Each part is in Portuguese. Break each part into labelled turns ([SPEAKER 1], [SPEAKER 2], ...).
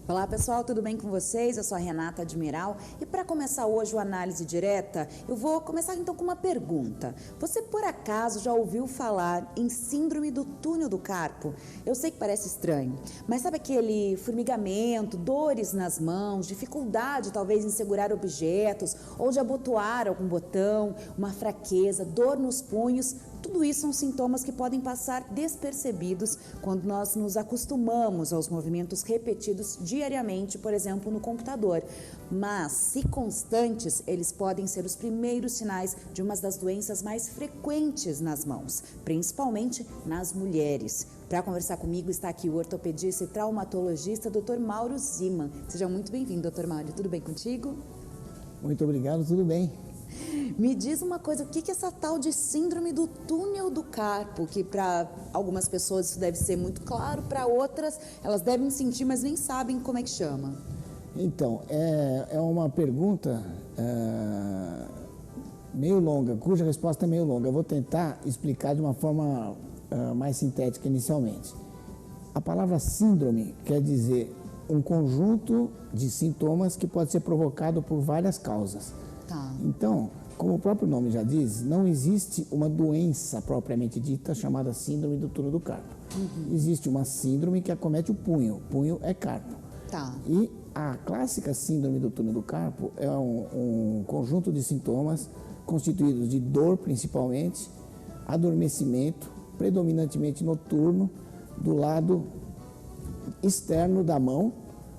[SPEAKER 1] Olá pessoal, tudo bem com vocês? Eu sou a Renata Admiral e para começar hoje o Análise Direta, eu vou começar então com uma pergunta. Você por acaso já ouviu falar em síndrome do túnel do carpo? Eu sei que parece estranho, mas sabe aquele formigamento, dores nas mãos, dificuldade talvez em segurar objetos ou de abotoar algum botão, uma fraqueza, dor nos punhos? Tudo isso são sintomas que podem passar despercebidos quando nós nos acostumamos aos movimentos repetidos diariamente, por exemplo, no computador. Mas, se constantes, eles podem ser os primeiros sinais de uma das doenças mais frequentes nas mãos, principalmente nas mulheres. Para conversar comigo está aqui o ortopedista e traumatologista Dr. Mauro Ziman. Seja muito bem-vindo, Dr. Mauro. Tudo bem contigo?
[SPEAKER 2] Muito obrigado, tudo bem.
[SPEAKER 1] Me diz uma coisa, o que é essa tal de síndrome do túnel do carpo? Que para algumas pessoas isso deve ser muito claro, para outras elas devem sentir, mas nem sabem como é que chama.
[SPEAKER 2] Então, é uma pergunta meio longa, cuja resposta é meio longa. Eu vou tentar explicar de uma forma mais sintética inicialmente. A palavra síndrome quer dizer um conjunto de sintomas que pode ser provocado por várias causas.
[SPEAKER 1] Tá.
[SPEAKER 2] Então, como o próprio nome já diz, não existe uma doença propriamente dita chamada síndrome do túnel do carpo. Existe uma síndrome que acomete o punho. O punho é carpo.
[SPEAKER 1] Tá.
[SPEAKER 2] E a clássica síndrome do túnel do carpo é um conjunto de sintomas constituídos de dor, principalmente, adormecimento, predominantemente noturno, do lado externo da mão,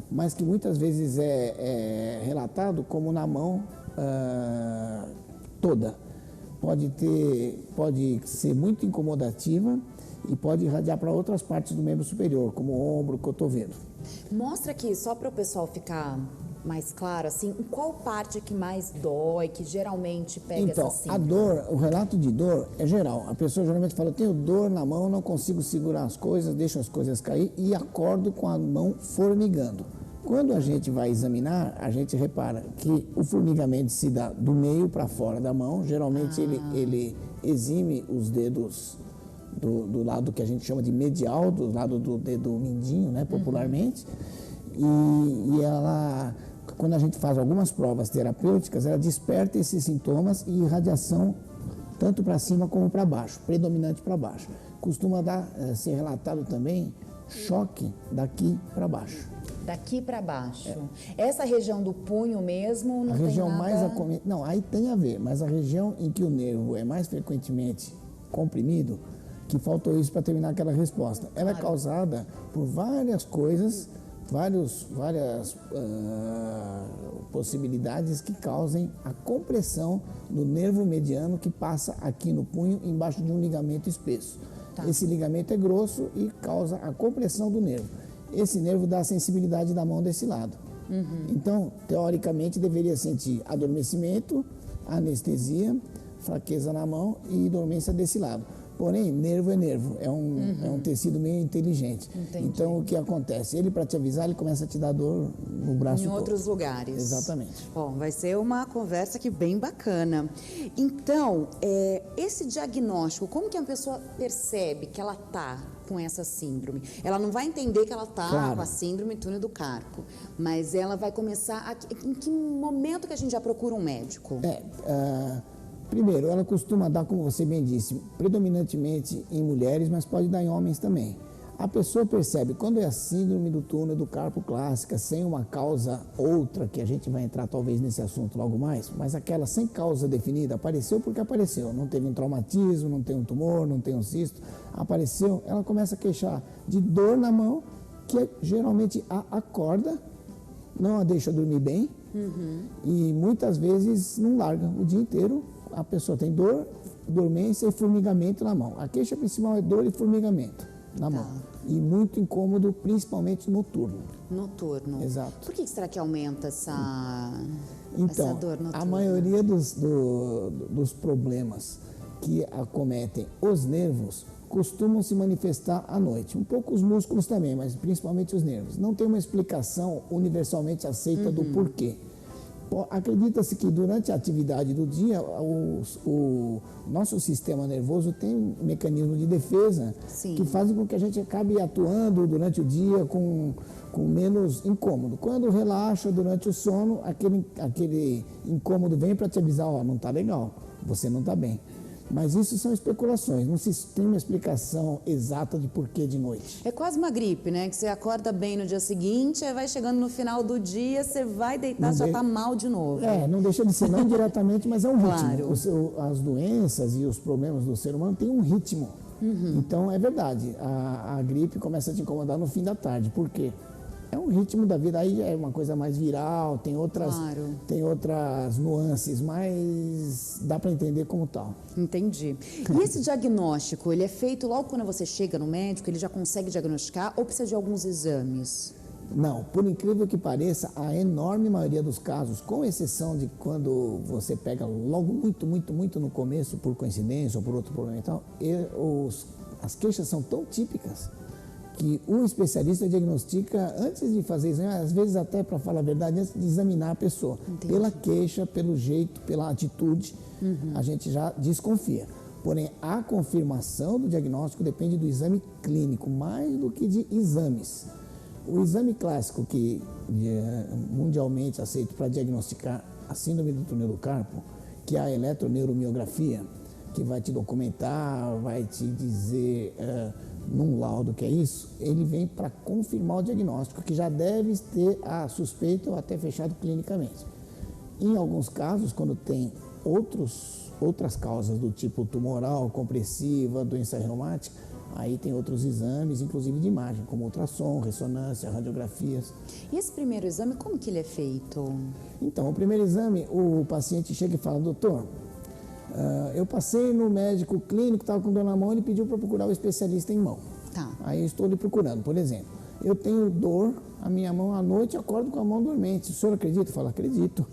[SPEAKER 2] mas que muitas vezes é relatado como na mão toda. Pode ser muito incomodativa e pode irradiar para outras partes do membro superior, como o ombro, cotovelo.
[SPEAKER 1] Mostra aqui, só para o pessoal ficar mais claro, assim, qual parte que mais dói, que geralmente pega
[SPEAKER 2] então,
[SPEAKER 1] essa síndrome?
[SPEAKER 2] a dor, o relato de dor é geral. A pessoa geralmente fala, eu tenho dor na mão, não consigo segurar as coisas, deixo as coisas cair e acordo com a mão formigando. Quando a gente vai examinar, a gente repara que o formigamento se dá do meio para fora da mão. Geralmente ele exime os dedos do lado que a gente chama de medial, do lado do dedo mindinho, né, popularmente. E ela, quando a gente faz algumas provas terapêuticas, ela desperta esses sintomas e irradiação tanto para cima como para baixo, predominante para baixo. Costuma ser relatado também choque daqui para baixo.
[SPEAKER 1] Daqui para baixo. Essa região do punho mesmo não
[SPEAKER 2] a
[SPEAKER 1] tem
[SPEAKER 2] região
[SPEAKER 1] nada...
[SPEAKER 2] mais não, aí tem a ver, mas a região em que o nervo é mais frequentemente comprimido, que faltou isso para terminar aquela resposta. Ela é causada por várias coisas, várias possibilidades que causem a compressão do nervo mediano que passa aqui no punho, embaixo de um ligamento espesso. Tá. Esse ligamento é grosso e causa a compressão do nervo. Esse nervo dá a sensibilidade da mão desse lado. Então, teoricamente, deveria sentir adormecimento, anestesia, fraqueza na mão e dormência desse lado. Porém, nervo é nervo, é um tecido meio inteligente.
[SPEAKER 1] Entendi.
[SPEAKER 2] Então, o que acontece? Ele, para te avisar, ele começa a te dar dor no braço todo.
[SPEAKER 1] Em outros lugares.
[SPEAKER 2] Exatamente.
[SPEAKER 1] Bom, vai ser uma conversa aqui bem bacana. Então, esse diagnóstico, como que a pessoa percebe que ela está com essa síndrome? Ela não vai entender que ela está com a síndrome túnel do carpo, mas ela vai começar... Em que momento que a gente já procura um médico?
[SPEAKER 2] Primeiro, ela costuma dar, como você bem disse, predominantemente em mulheres, mas pode dar em homens também. A pessoa percebe, quando é a síndrome do túnel do carpo clássica, sem uma causa outra, que a gente vai entrar talvez nesse assunto logo mais, mas aquela sem causa definida, apareceu porque apareceu, não teve um traumatismo, não tem um tumor, não tem um cisto, apareceu, ela começa a queixar de dor na mão, que geralmente a acorda, não a deixa dormir bem, e muitas vezes não larga o dia inteiro. A pessoa tem dor, dormência e formigamento na mão. A queixa principal é dor e formigamento na mão. E muito incômodo, principalmente noturno.
[SPEAKER 1] Noturno.
[SPEAKER 2] Exato.
[SPEAKER 1] Por que será que aumenta essa dor noturna?
[SPEAKER 2] A maioria dos problemas que acometem os nervos costumam se manifestar à noite. Um pouco os músculos também, mas principalmente os nervos. Não tem uma explicação universalmente aceita do porquê. Acredita-se que durante a atividade do dia, o nosso sistema nervoso tem um mecanismo de defesa que fazem com que a gente acabe atuando durante o dia com menos incômodo. Quando relaxa durante o sono, aquele incômodo vem para te avisar, ó, não está legal, você não está bem. Mas isso são especulações, não se tem uma explicação exata de porquê de noite.
[SPEAKER 1] É quase uma gripe, né? Que você acorda bem no dia seguinte, aí vai chegando no final do dia, você vai deitar, já está mal de novo.
[SPEAKER 2] Não deixa de ser, não diretamente, mas é um
[SPEAKER 1] Claro.
[SPEAKER 2] ritmo. As doenças e os problemas do ser humano têm um ritmo. Então, é verdade, a gripe começa a te incomodar no fim da tarde. Por quê? É um ritmo da vida, aí é uma coisa mais viral, tem outras nuances, mas dá para entender como tal.
[SPEAKER 1] Entendi. E esse diagnóstico, ele é feito logo quando você chega no médico, ele já consegue diagnosticar ou precisa de alguns exames?
[SPEAKER 2] Não, por incrível que pareça, a enorme maioria dos casos, com exceção de quando você pega logo muito no começo, por coincidência ou por outro problema e tal, as queixas são tão típicas que o especialista diagnostica antes de fazer exame, às vezes até, para falar a verdade, antes de examinar a pessoa. Entendi. Pela queixa, pelo jeito, pela atitude, a gente já desconfia. Porém, a confirmação do diagnóstico depende do exame clínico, mais do que de exames. O exame clássico que é mundialmente aceito para diagnosticar a síndrome do túnel do carpo, que é a eletroneuromiografia, que vai te documentar, vai te dizer num laudo que é isso, ele vem para confirmar o diagnóstico, que já deve ter a suspeita ou até fechado clinicamente. Em alguns casos, quando tem outras causas do tipo tumoral, compressiva, doença reumática, aí tem outros exames, inclusive de imagem, como ultrassom, ressonância, radiografias.
[SPEAKER 1] E esse primeiro exame, como que ele é feito?
[SPEAKER 2] Então, o primeiro exame, o paciente chega e fala, doutor, eu passei no médico clínico, estava com dor na mão, ele pediu para procurar o especialista em mão.
[SPEAKER 1] Tá.
[SPEAKER 2] Aí eu estou lhe procurando, por exemplo, eu tenho dor, a minha mão à noite, acordo com a mão dormente. O senhor acredita? Eu falo, acredito.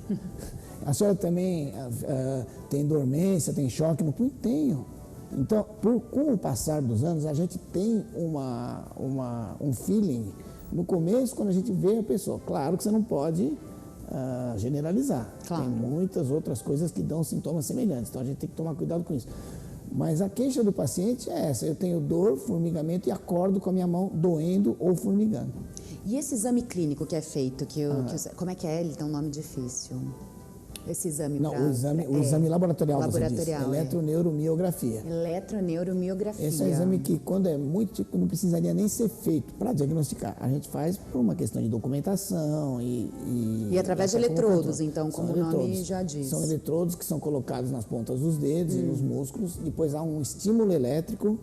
[SPEAKER 2] A senhora também tem dormência, tem choque no punho? Tenho. Então, com o passar dos anos, a gente tem um feeling no começo, quando a gente vê a pessoa. Claro que você não pode generalizar. Claro. Tem muitas outras coisas que dão sintomas semelhantes, então a gente tem que tomar cuidado com isso. Mas a queixa do paciente é essa, eu tenho dor, formigamento e acordo com a minha mão doendo ou formigando.
[SPEAKER 1] E esse exame clínico que é feito, como é que é? Ele tem um nome difícil. Esse exame
[SPEAKER 2] não, o exame laboratorial, você diz, eletroneuromiografia.
[SPEAKER 1] Eletroneuromiografia.
[SPEAKER 2] Esse é um exame que, quando é muito típico, não precisaria nem ser feito para diagnosticar. A gente faz por uma questão de documentação
[SPEAKER 1] e através de eletrodos, então, como o nome já diz.
[SPEAKER 2] São eletrodos que são colocados nas pontas dos dedos e nos músculos. Depois há um estímulo elétrico,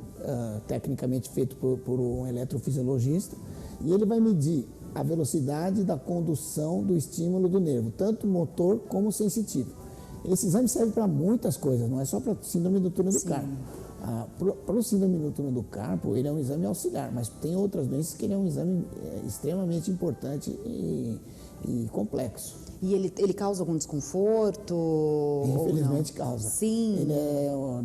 [SPEAKER 2] tecnicamente feito por um eletrofisiologista, e ele vai medir a velocidade da condução do estímulo do nervo, tanto motor como sensitivo. Esse exame serve para muitas coisas, não é só para síndrome do túnel do carpo. Para o síndrome do túnel do carpo, ele é um exame auxiliar, mas tem outras doenças que ele é um exame extremamente importante e complexo.
[SPEAKER 1] E ele causa algum desconforto?
[SPEAKER 2] Infelizmente causa.
[SPEAKER 1] Sim.
[SPEAKER 2] Ele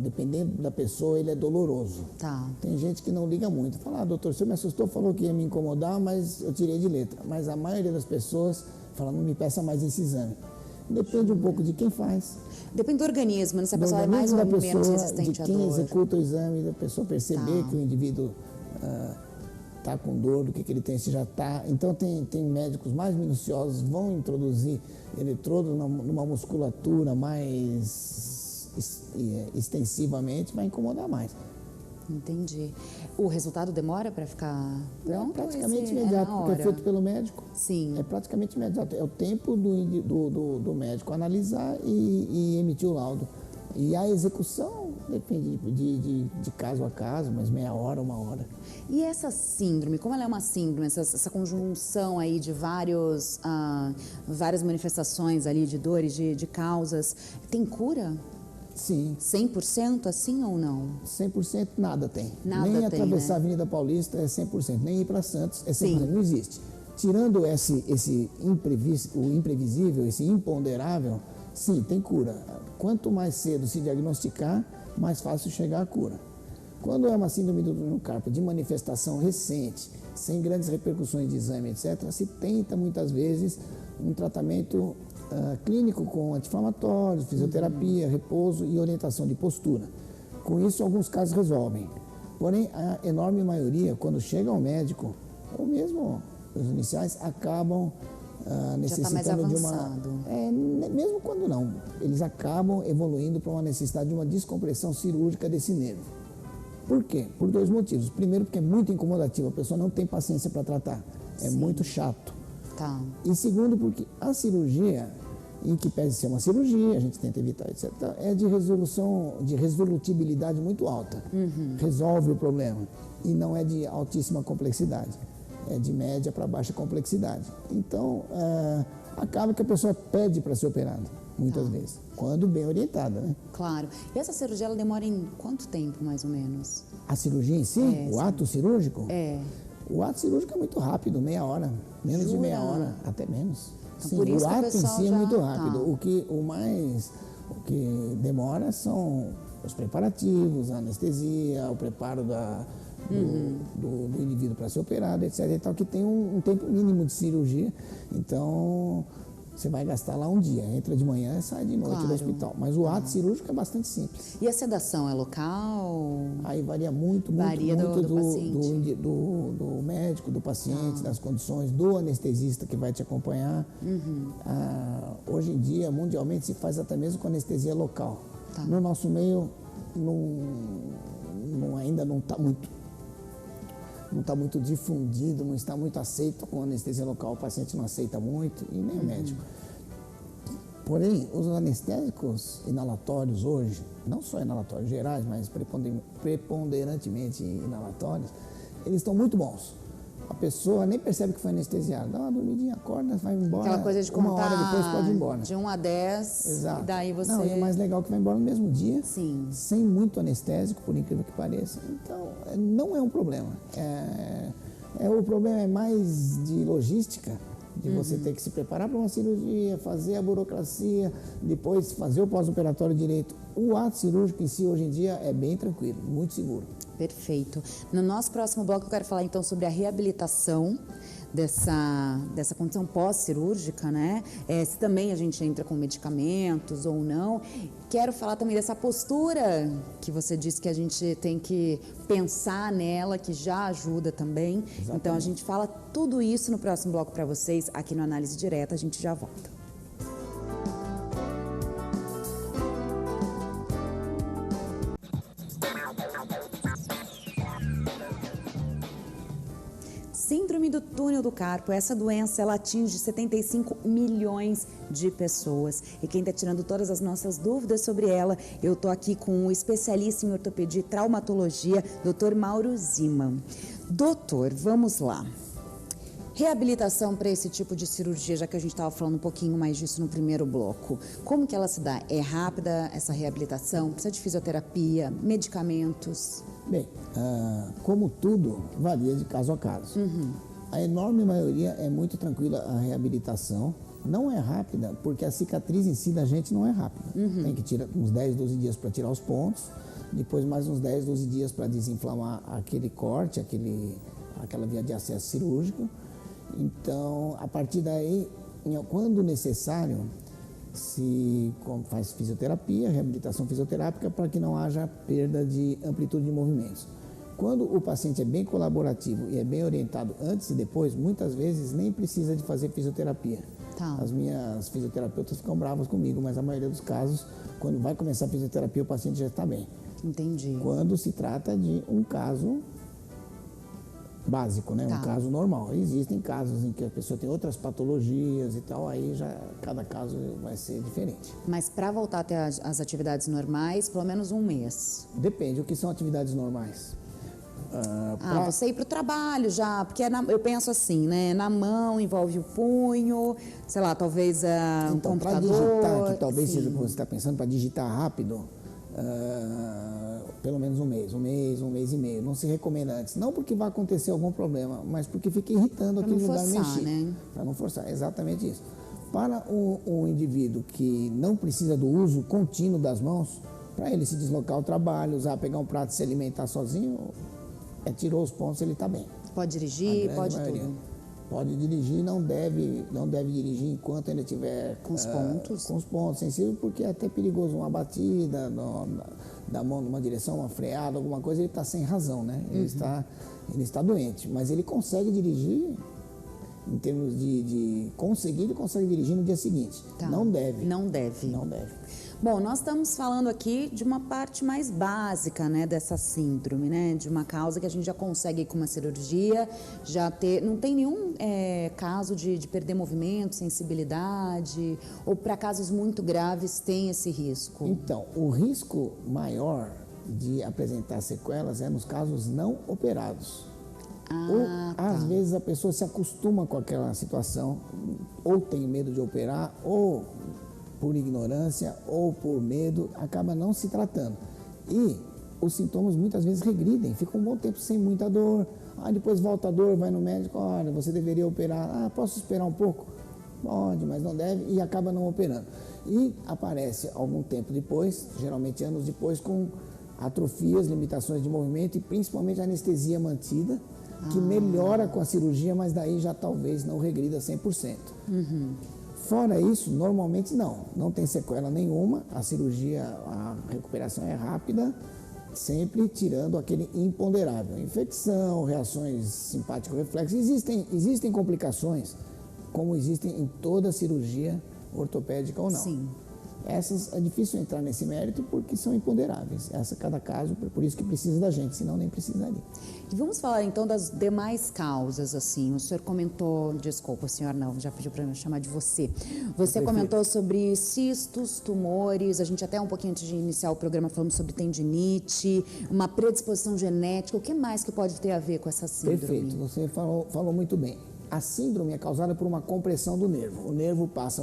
[SPEAKER 2] dependendo da pessoa, ele é doloroso.
[SPEAKER 1] Tá.
[SPEAKER 2] Tem gente que não liga muito. Fala, doutor, o senhor me assustou, falou que ia me incomodar, mas eu tirei de letra. Mas a maioria das pessoas fala, não me peça mais esse exame. Depende um pouco de quem faz.
[SPEAKER 1] Depende do organismo, né? Se a pessoa é mais ou menos resistente à dor.
[SPEAKER 2] De quem executa o exame, da pessoa perceber que o indivíduo está com dor, do que ele tem, se já está. Então, tem médicos mais minuciosos, vão introduzir eletrodo numa musculatura mais extensivamente, vai incomodar mais.
[SPEAKER 1] Entendi. O resultado demora para ficar pronto?
[SPEAKER 2] É praticamente imediato, porque é feito pelo médico.
[SPEAKER 1] Sim.
[SPEAKER 2] É praticamente imediato. É o tempo do médico analisar e emitir o laudo. E a execução depende de caso a caso, mas meia hora, uma hora.
[SPEAKER 1] E essa síndrome, como ela é uma síndrome, essa conjunção aí de várias manifestações ali de dores, de causas, tem cura?
[SPEAKER 2] Sim.
[SPEAKER 1] 100% assim ou não?
[SPEAKER 2] 100% nada tem.
[SPEAKER 1] Nada
[SPEAKER 2] nem
[SPEAKER 1] tem,
[SPEAKER 2] atravessar
[SPEAKER 1] né?
[SPEAKER 2] a Avenida Paulista é 100%, nem ir para Santos é 100%,
[SPEAKER 1] Sim.
[SPEAKER 2] Não existe. Tirando o imprevisível, esse imponderável, sim, tem cura. Quanto mais cedo se diagnosticar, mais fácil chegar à cura. Quando é uma síndrome do túnel do carpo de manifestação recente, sem grandes repercussões de exame, etc., se tenta muitas vezes um tratamento clínico com anti-inflamatórios, fisioterapia, repouso e orientação de postura. Com isso, alguns casos resolvem. Porém, a enorme maioria, quando chega ao médico, ou mesmo os iniciais, acabam necessitando de uma... mesmo quando não, eles acabam evoluindo para uma necessidade de uma descompressão cirúrgica desse nervo. Por quê? Por dois motivos. Primeiro, porque é muito incomodativo, a pessoa não tem paciência para tratar. É muito chato.
[SPEAKER 1] Tá.
[SPEAKER 2] E segundo, porque a cirurgia, em que pese ser uma cirurgia, a gente tenta evitar, etc., é de resolução, de resolutibilidade muito alta. Resolve o problema. E não é de altíssima complexidade. É de média para baixa complexidade. Então, acaba que a pessoa pede para ser operada, muitas vezes, quando bem orientada, né?
[SPEAKER 1] Claro. E essa cirurgia, ela demora em quanto tempo, mais ou menos?
[SPEAKER 2] A cirurgia em si, o ato cirúrgico? O ato cirúrgico é muito rápido, meia hora, menos de meia hora, até menos.
[SPEAKER 1] Então,
[SPEAKER 2] Sim,
[SPEAKER 1] por isso
[SPEAKER 2] o
[SPEAKER 1] que o
[SPEAKER 2] ato em
[SPEAKER 1] pessoal
[SPEAKER 2] si é
[SPEAKER 1] já...
[SPEAKER 2] muito rápido. O que demora são os preparativos, a anestesia, o preparo do indivíduo para ser operado, etc. E tal, que tem um tempo mínimo de cirurgia. Então, você vai gastar lá um dia, entra de manhã e sai de noite do hospital. Mas o ato cirúrgico é bastante simples.
[SPEAKER 1] E a sedação é local?
[SPEAKER 2] Aí varia muito do médico, do paciente, das condições, do anestesista que vai te acompanhar. Hoje em dia, mundialmente, se faz até mesmo com anestesia local. No nosso meio, ainda não está muito difundido, não está muito aceito com anestesia local, o paciente não aceita muito e nem o médico. Porém, os anestésicos inalatórios hoje, não só inalatórios gerais, mas preponderantemente inalatórios, eles estão muito bons. A pessoa nem percebe que foi anestesiada, dá uma dormidinha, acorda, vai embora.
[SPEAKER 1] Aquela coisa de contar
[SPEAKER 2] uma hora depois pode ir embora.
[SPEAKER 1] De 1 a 10,
[SPEAKER 2] exato.
[SPEAKER 1] E daí você...
[SPEAKER 2] Não, e o mais legal é que vai embora no mesmo dia,
[SPEAKER 1] Sim.
[SPEAKER 2] sem muito anestésico, por incrível que pareça. Então, não é um problema. O problema é mais de logística, de você ter que se preparar para uma cirurgia, fazer a burocracia, depois fazer o pós-operatório direito. O ato cirúrgico em si, hoje em dia, é bem tranquilo, muito seguro.
[SPEAKER 1] Perfeito. No nosso próximo bloco, eu quero falar então sobre a reabilitação dessa condição pós-cirúrgica, né? Se também a gente entra com medicamentos ou não. Quero falar também dessa postura que você disse que a gente tem que pensar nela, que já ajuda também. Exatamente. Então a gente fala tudo isso no próximo bloco para vocês, aqui no Análise Direta. A gente já volta. Síndrome do túnel do carpo, essa doença ela atinge 75 milhões de pessoas. E quem está tirando todas as nossas dúvidas sobre ela, eu estou aqui com o especialista em ortopedia e traumatologia, Dr. Mauro Zima. Doutor, vamos lá. Reabilitação para esse tipo de cirurgia, já que a gente estava falando um pouquinho mais disso no primeiro bloco. Como que ela se dá? É rápida essa reabilitação? Precisa de fisioterapia, medicamentos?
[SPEAKER 2] Bem, como tudo, varia de caso a caso. A enorme maioria é muito tranquila a reabilitação. Não é rápida, porque a cicatriz em si da gente não é rápida. Tem que tirar uns 10, 12 dias para tirar os pontos, depois mais uns 10, 12 dias para desinflamar aquele corte, aquela via de acesso cirúrgico. Então, a partir daí, quando necessário, se faz fisioterapia, reabilitação fisioterápica, para que não haja perda de amplitude de movimentos. Quando o paciente é bem colaborativo e é bem orientado antes e depois, muitas vezes nem precisa de fazer fisioterapia. As minhas fisioterapeutas ficam bravas comigo, mas a maioria dos casos, quando vai começar a fisioterapia, o paciente já está bem.
[SPEAKER 1] Entendi.
[SPEAKER 2] Quando se trata de um caso básico, né? Um caso normal. Existem casos em que a pessoa tem outras patologias e tal, aí já cada caso vai ser diferente.
[SPEAKER 1] Mas para voltar até as atividades normais, pelo menos um mês?
[SPEAKER 2] Depende, o que são atividades normais?
[SPEAKER 1] Você ir para o trabalho já, porque eu penso assim, né? Na mão envolve o punho, sei lá, talvez um computador.
[SPEAKER 2] Para digitar, que talvez seja o que você está pensando, para digitar rápido, pelo menos um mês e meio. Não se recomenda antes. Não porque vai acontecer algum problema, mas porque fica irritando aquele lugar mexer.
[SPEAKER 1] Né?
[SPEAKER 2] Para não forçar, exatamente isso. Para um indivíduo que não precisa do uso contínuo das mãos, para ele se deslocar ao trabalho, pegar um prato e se alimentar sozinho, tirou os pontos, ele está bem.
[SPEAKER 1] Pode dirigir, pode
[SPEAKER 2] maioria.
[SPEAKER 1] tudo.
[SPEAKER 2] pode dirigir, não deve dirigir enquanto ainda tiver
[SPEAKER 1] Com os pontos
[SPEAKER 2] sensíveis, porque é até perigoso uma batida da mão numa direção, uma freada, alguma coisa, ele está sem razão, né? Ele está doente, mas ele consegue dirigir. Em termos de conseguir, ele consegue dirigir no dia seguinte.
[SPEAKER 1] Tá.
[SPEAKER 2] Não deve.
[SPEAKER 1] Não deve.
[SPEAKER 2] Não deve.
[SPEAKER 1] Bom, nós estamos falando aqui de uma parte mais básica, né, dessa síndrome, né, de uma causa que a gente já consegue ir com uma cirurgia, não tem nenhum caso de perder movimento, sensibilidade, ou para casos muito graves tem esse risco?
[SPEAKER 2] Então, o risco maior de apresentar sequelas é nos casos não operados. Às vezes a pessoa se acostuma com aquela situação, ou tem medo de operar, ou por ignorância, ou por medo, acaba não se tratando. E os sintomas muitas vezes regridem, fica um bom tempo sem muita dor, depois volta a dor, vai no médico, olha, você deveria operar, posso esperar um pouco? Pode, mas não deve, e acaba não operando. E aparece algum tempo depois, geralmente anos depois, com atrofias, limitações de movimento e principalmente anestesia mantida, que melhora com a cirurgia, mas daí já talvez não regrida 100%. Fora isso, normalmente não tem sequela nenhuma, a cirurgia, a recuperação é rápida, sempre tirando aquele imponderável. Infecção, reações simpático-reflexo, existem complicações, como existem em toda cirurgia ortopédica ou não.
[SPEAKER 1] Sim.
[SPEAKER 2] Essas é difícil entrar nesse mérito porque são imponderáveis. Cada caso, por isso que precisa da gente, senão nem precisaria.
[SPEAKER 1] E vamos falar então das demais causas, assim. O senhor comentou, desculpa, o senhor não, já pediu para eu chamar de você. Você comentou sobre cistos, tumores, a gente até um pouquinho antes de iniciar o programa falamos sobre tendinite, uma predisposição genética. O que mais que pode ter a ver com essa síndrome?
[SPEAKER 2] Perfeito, você falou muito bem. A síndrome é causada por uma compressão do nervo. O nervo passa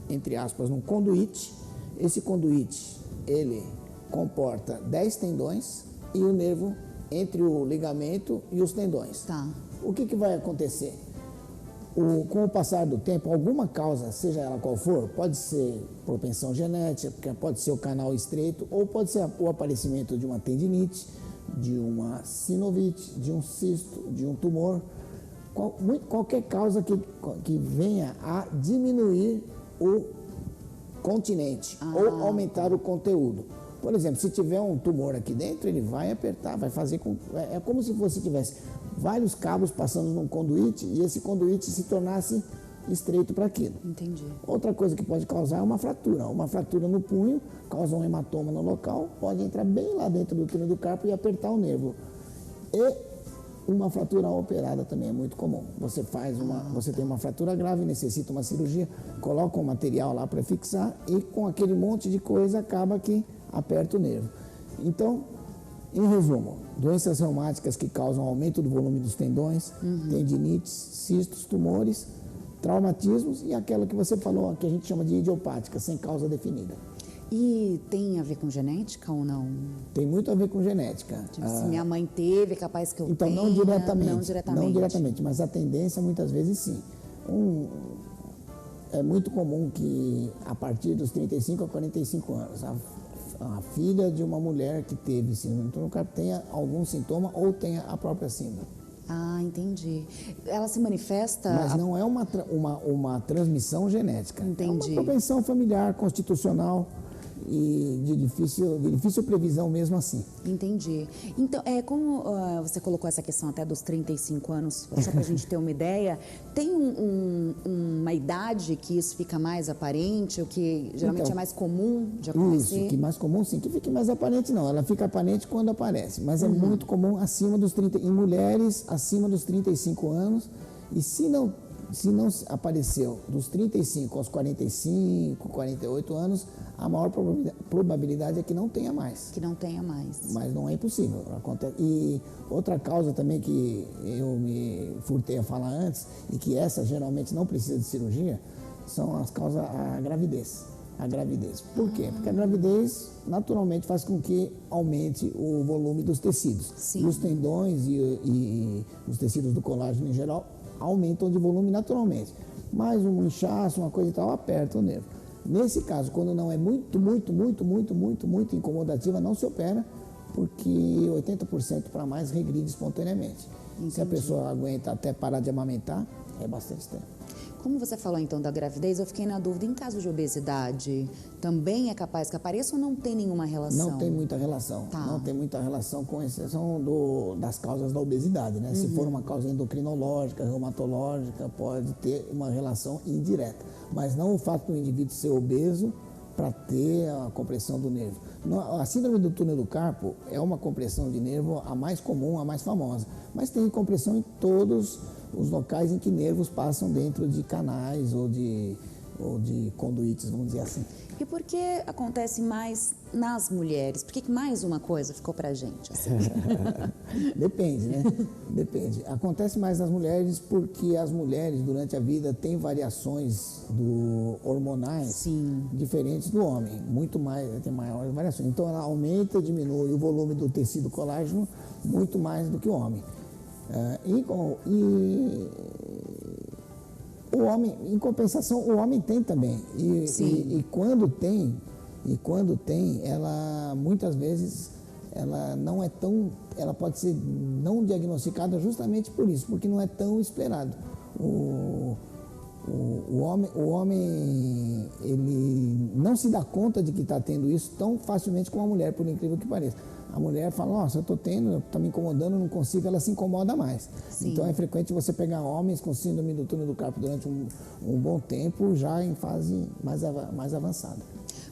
[SPEAKER 2] entre aspas, num conduíte. Esse conduíte, ele comporta 10 tendões e o nervo entre o ligamento e os tendões.
[SPEAKER 1] Tá.
[SPEAKER 2] O que vai acontecer? Com o passar do tempo, alguma causa, seja ela qual for, pode ser propensão genética, pode ser o canal estreito, ou pode ser o aparecimento de uma tendinite, de uma sinovite, de um cisto, de um tumor, qualquer causa que venha a diminuir o continente ou aumentar o conteúdo. Por exemplo, se tiver um tumor aqui dentro, ele vai apertar, vai fazer com... É como se você tivesse vários cabos passando num conduíte e esse conduíte se tornasse estreito para aquilo.
[SPEAKER 1] Entendi.
[SPEAKER 2] Outra coisa que pode causar é uma fratura. Uma fratura no punho causa um hematoma no local, pode entrar bem lá dentro do túnel do carpo e apertar o nervo. E uma fratura operada também é muito comum. Você tem uma fratura grave, necessita uma cirurgia, coloca um material lá para fixar e com aquele monte de coisa acaba que aperta o nervo. Então, em resumo, doenças reumáticas que causam aumento do volume dos tendões, tendinites, cistos, tumores, traumatismos e aquela que você falou, que a gente chama de idiopática, sem causa definida.
[SPEAKER 1] E tem a ver com genética ou não?
[SPEAKER 2] Tem muito a ver com genética.
[SPEAKER 1] Se minha mãe teve, é capaz que eu
[SPEAKER 2] então,
[SPEAKER 1] tenha.
[SPEAKER 2] Não diretamente.
[SPEAKER 1] Não diretamente,
[SPEAKER 2] mas a tendência muitas vezes sim. É muito comum que a partir dos 35 a 45 anos, a filha de uma mulher que teve síndrome do túnel do carpo tenha algum sintoma ou tenha a própria síndrome.
[SPEAKER 1] Entendi. Ela se manifesta...
[SPEAKER 2] Mas não é uma transmissão genética.
[SPEAKER 1] Entendi.
[SPEAKER 2] É uma propensão familiar, constitucional e de difícil previsão mesmo assim.
[SPEAKER 1] Entendi. Então, como você colocou essa questão até dos 35 anos, só para a gente ter uma ideia, tem uma idade que isso fica mais aparente, o que geralmente é mais comum de acontecer?
[SPEAKER 2] Isso, que mais comum sim, que fique mais aparente não, ela fica aparente quando aparece, mas é muito comum em mulheres acima dos 35 anos, e se não apareceu dos 35 aos 45, 48 anos, a maior probabilidade é que não tenha mais.
[SPEAKER 1] Que não tenha mais.
[SPEAKER 2] Mas não é impossível. E outra causa também que eu me furtei a falar antes, e que essa geralmente não precisa de cirurgia, são as causas a gravidez. A gravidez. Por quê? Porque a gravidez naturalmente faz com que aumente o volume dos tecidos.
[SPEAKER 1] Sim.
[SPEAKER 2] E os tendões e os tecidos do colágeno em geral aumentam de volume naturalmente. Mas um inchaço, uma coisa e tal, aperta o nervo. Nesse caso, quando não é muito incomodativa, não se opera, porque 80% para mais regride espontaneamente.
[SPEAKER 1] Entendi.
[SPEAKER 2] Se a pessoa aguenta até parar de amamentar, É bastante tempo.
[SPEAKER 1] Como você falou então da gravidez, eu fiquei na dúvida, em caso de obesidade, também é capaz que apareça ou não tem nenhuma relação?
[SPEAKER 2] Não tem muita relação,
[SPEAKER 1] Tá.
[SPEAKER 2] Não tem muita relação, com exceção das causas da obesidade, né? Se for uma causa endocrinológica, reumatológica, pode ter uma relação indireta, mas não o fato do indivíduo ser obeso para ter a compressão do nervo. A síndrome do túnel do carpo é uma compressão de nervo a mais comum, a mais famosa, mas tem compressão em todos os locais em que nervos passam dentro de canais ou de conduítes, vamos dizer assim.
[SPEAKER 1] E por que acontece mais nas mulheres? Por que mais uma coisa ficou pra gente? Assim?
[SPEAKER 2] Depende, né? Depende. Acontece mais nas mulheres porque as mulheres, durante a vida, têm variações hormonais
[SPEAKER 1] Sim.
[SPEAKER 2] diferentes do homem. Muito mais, tem maiores variações. Então, ela aumenta, diminui o volume do tecido colágeno muito mais do que o homem. O homem, em compensação, o homem tem também. E quando tem, ela muitas vezes ela não é tão, ela pode ser não diagnosticada justamente por isso, porque não é tão esperado. O homem ele não se dá conta de que está tendo isso tão facilmente como a mulher, por incrível que pareça. A mulher fala, nossa, eu estou tendo, está me incomodando, não consigo, ela se incomoda mais.
[SPEAKER 1] Sim.
[SPEAKER 2] Então é frequente você pegar homens com síndrome do túnel do carpo durante um bom tempo, já em fase mais avançada.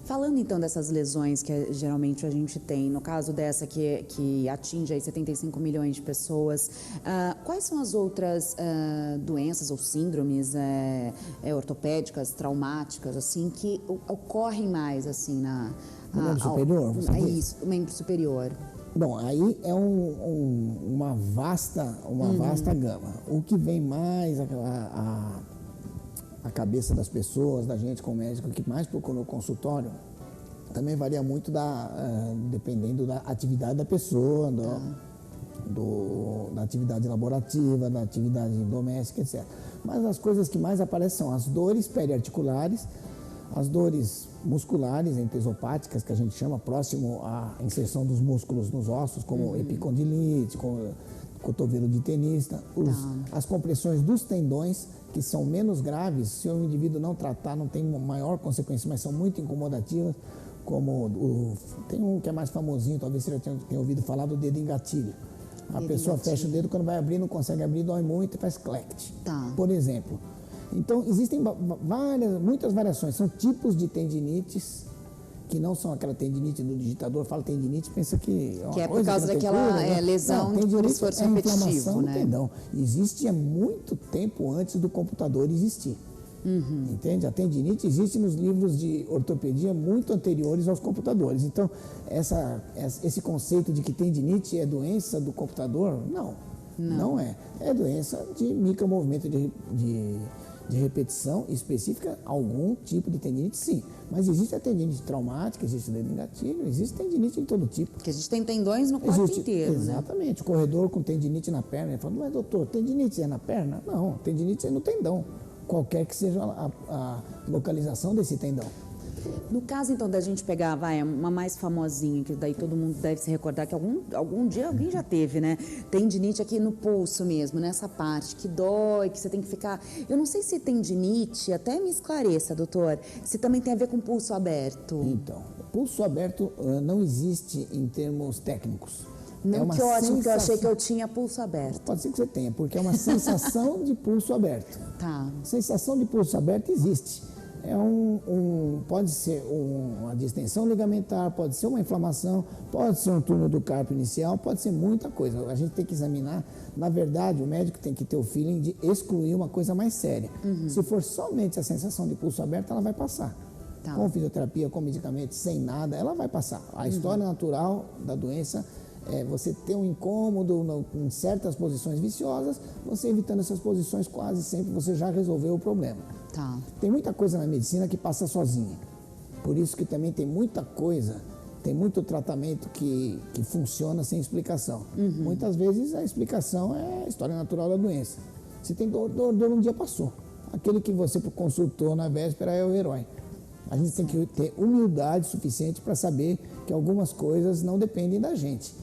[SPEAKER 1] Falando então dessas lesões que geralmente a gente tem, no caso dessa que atinge aí 75 milhões de pessoas, quais são as outras doenças ou síndromes ortopédicas, traumáticas, assim, que ocorrem mais assim
[SPEAKER 2] No membro superior, você diz?
[SPEAKER 1] Isso, o membro superior.
[SPEAKER 2] Bom, aí é uma vasta gama. O que vem mais a cabeça das pessoas, da gente como médico, que mais procura no consultório, também varia muito dependendo da atividade da pessoa, da atividade laborativa, da atividade doméstica, etc. Mas as coisas que mais aparecem são as dores periarticulares, as dores musculares, entesopáticas, que a gente chama, próximo à inserção dos músculos nos ossos, como epicondilite, cotovelo de tenista, as compressões dos tendões, que são menos graves, se o indivíduo não tratar, não tem maior consequência, mas são muito incomodativas, como tem um que é mais famosinho, talvez você já tenha ouvido falar do dedo em gatilho. A pessoa fecha o dedo, quando vai abrir, não consegue abrir, dói muito e faz clect, por exemplo. Então, existem muitas variações, são tipos de tendinites, que não são aquela tendinite do digitador, fala tendinite, pensa que é uma
[SPEAKER 1] é
[SPEAKER 2] coisa
[SPEAKER 1] por causa daquela lesão por esforço repetitivo,
[SPEAKER 2] inflamação
[SPEAKER 1] né?
[SPEAKER 2] do tendão. Existe há muito tempo antes do computador existir. Entende? A tendinite existe nos livros de ortopedia muito anteriores aos computadores. Então, esse conceito de que tendinite é doença do computador, não é. É doença de micromovimento de repetição específica, algum tipo de tendinite, sim. Mas existe a tendinite traumática, existe o dedo em gatilho, existe tendinite de todo tipo.
[SPEAKER 1] Porque a gente tem tendões no corpo inteiro,
[SPEAKER 2] exatamente. O corredor com tendinite na perna, ele fala, mas doutor, tendinite é na perna? Não, tendinite é no tendão, qualquer que seja a localização desse tendão.
[SPEAKER 1] No caso, então, da gente pegar, uma mais famosinha, que daí todo mundo deve se recordar que algum dia alguém já teve, né? Tendinite aqui no pulso mesmo, nessa parte, que dói, que você tem que ficar... Eu não sei se tendinite, até me esclareça, doutor, se também tem a ver com pulso aberto.
[SPEAKER 2] Então, pulso aberto não existe em termos técnicos.
[SPEAKER 1] Não, que ótimo, que eu achei que eu tinha pulso aberto.
[SPEAKER 2] Pode ser que você tenha, porque é uma sensação de pulso aberto.
[SPEAKER 1] Tá.
[SPEAKER 2] Sensação de pulso aberto existe. Pode ser uma distensão ligamentar, pode ser uma inflamação, pode ser um túnel do carpo inicial, pode ser muita coisa. A gente tem que examinar. Na verdade, o médico tem que ter o feeling de excluir uma coisa mais séria. Se for somente a sensação de pulso aberto, ela vai passar.
[SPEAKER 1] Tá.
[SPEAKER 2] Com fisioterapia, com medicamentos, sem nada, ela vai passar. A história natural da doença é você ter um incômodo em certas posições viciosas, você evitando essas posições, quase sempre você já resolveu o problema.
[SPEAKER 1] Tá.
[SPEAKER 2] Tem muita coisa na medicina que passa sozinha. Por isso que também tem muita coisa, tem muito tratamento que funciona sem explicação. Muitas vezes a explicação é a história natural da doença. Se tem dor um dia passou. Aquele que você consultou na véspera é o herói. A gente tem que ter humildade suficiente para saber que algumas coisas não dependem da gente,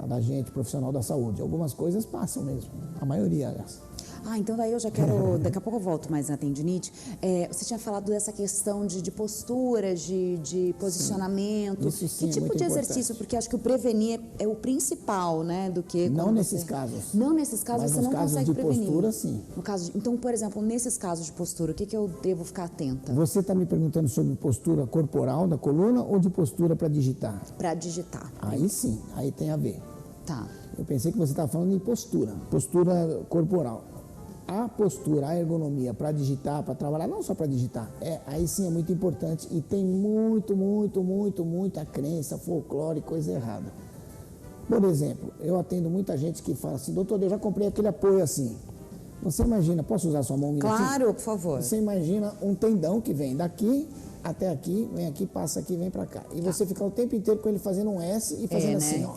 [SPEAKER 2] da gente, profissional da saúde. Algumas coisas passam mesmo, a maioria, aliás.
[SPEAKER 1] Ah, então daí eu já quero, daqui a pouco eu volto mais na tendinite. Você tinha falado dessa questão de postura, de posicionamento.
[SPEAKER 2] Isso sim
[SPEAKER 1] que tipo
[SPEAKER 2] muito
[SPEAKER 1] de
[SPEAKER 2] importante.
[SPEAKER 1] exercício? Porque acho que o prevenir é o principal, né, do que...
[SPEAKER 2] Não
[SPEAKER 1] quando
[SPEAKER 2] nesses
[SPEAKER 1] você...
[SPEAKER 2] casos.
[SPEAKER 1] Não nesses casos,
[SPEAKER 2] Mas
[SPEAKER 1] você
[SPEAKER 2] nos
[SPEAKER 1] não
[SPEAKER 2] casos
[SPEAKER 1] consegue
[SPEAKER 2] de
[SPEAKER 1] prevenir.
[SPEAKER 2] postura, sim.
[SPEAKER 1] No caso então, por exemplo, nesses casos de postura, o que eu devo ficar atenta?
[SPEAKER 2] Você está me perguntando sobre postura corporal da coluna ou de postura para digitar?
[SPEAKER 1] Para digitar.
[SPEAKER 2] Aí sim, aí tem a ver.
[SPEAKER 1] Tá.
[SPEAKER 2] Eu pensei que você estava falando em postura corporal. A postura, a ergonomia para digitar, para trabalhar, não só para digitar, aí sim é muito importante e tem muita crença, folclore, coisa errada. Por exemplo, eu atendo muita gente que fala assim, doutor, eu já comprei aquele apoio assim. Você imagina, posso usar sua mão um minutinho?
[SPEAKER 1] Claro, por favor.
[SPEAKER 2] Você imagina um tendão que vem daqui até aqui, vem aqui, passa aqui, vem para cá. E você fica o tempo inteiro com ele fazendo um S e fazendo assim,
[SPEAKER 1] né?
[SPEAKER 2] ó.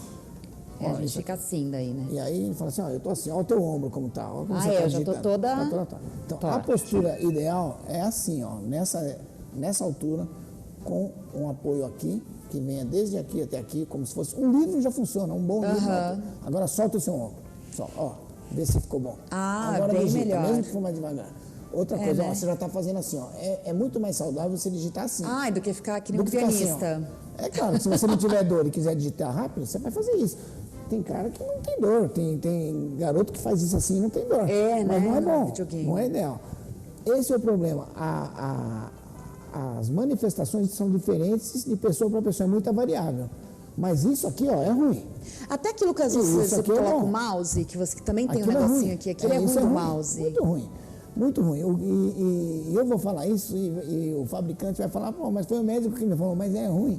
[SPEAKER 1] A gente fica assim daí, né?
[SPEAKER 2] E aí ele fala assim, ó, eu tô assim, ó o teu ombro como tá. Ó, como você
[SPEAKER 1] eu
[SPEAKER 2] tá
[SPEAKER 1] já tô
[SPEAKER 2] agitando.
[SPEAKER 1] toda...
[SPEAKER 2] Então,
[SPEAKER 1] torta.
[SPEAKER 2] a postura ideal é assim, ó, nessa altura, com um apoio aqui, que venha desde aqui até aqui, como se fosse... Um livro já funciona, um bom livro. Agora solta o seu ombro. Só, ó, vê se ficou bom. Agora
[SPEAKER 1] bem
[SPEAKER 2] digita,
[SPEAKER 1] melhor.
[SPEAKER 2] mesmo que for mais devagar. Outra coisa,
[SPEAKER 1] né?
[SPEAKER 2] ó, você já tá fazendo assim, ó. É muito mais saudável você digitar assim.
[SPEAKER 1] Do que ficar aqui no
[SPEAKER 2] Do que ficar
[SPEAKER 1] pianista.
[SPEAKER 2] assim, ó. É claro, se você não tiver dor e quiser digitar rápido, você vai fazer isso. Tem cara que não tem dor, tem garoto que faz isso assim e não tem dor. Mas não é bom, não é ideal. Esse é o problema. As manifestações são diferentes de pessoa para pessoa, é muita variável. Mas isso aqui, ó, é ruim.
[SPEAKER 1] Até aquilo que às vezes você coloca o mouse, que você também tem um negocinho aqui, aquele é ruim do mouse.
[SPEAKER 2] Muito ruim. Muito ruim. E eu vou falar isso e o fabricante vai falar, pô, mas foi o médico que me falou, mas é ruim.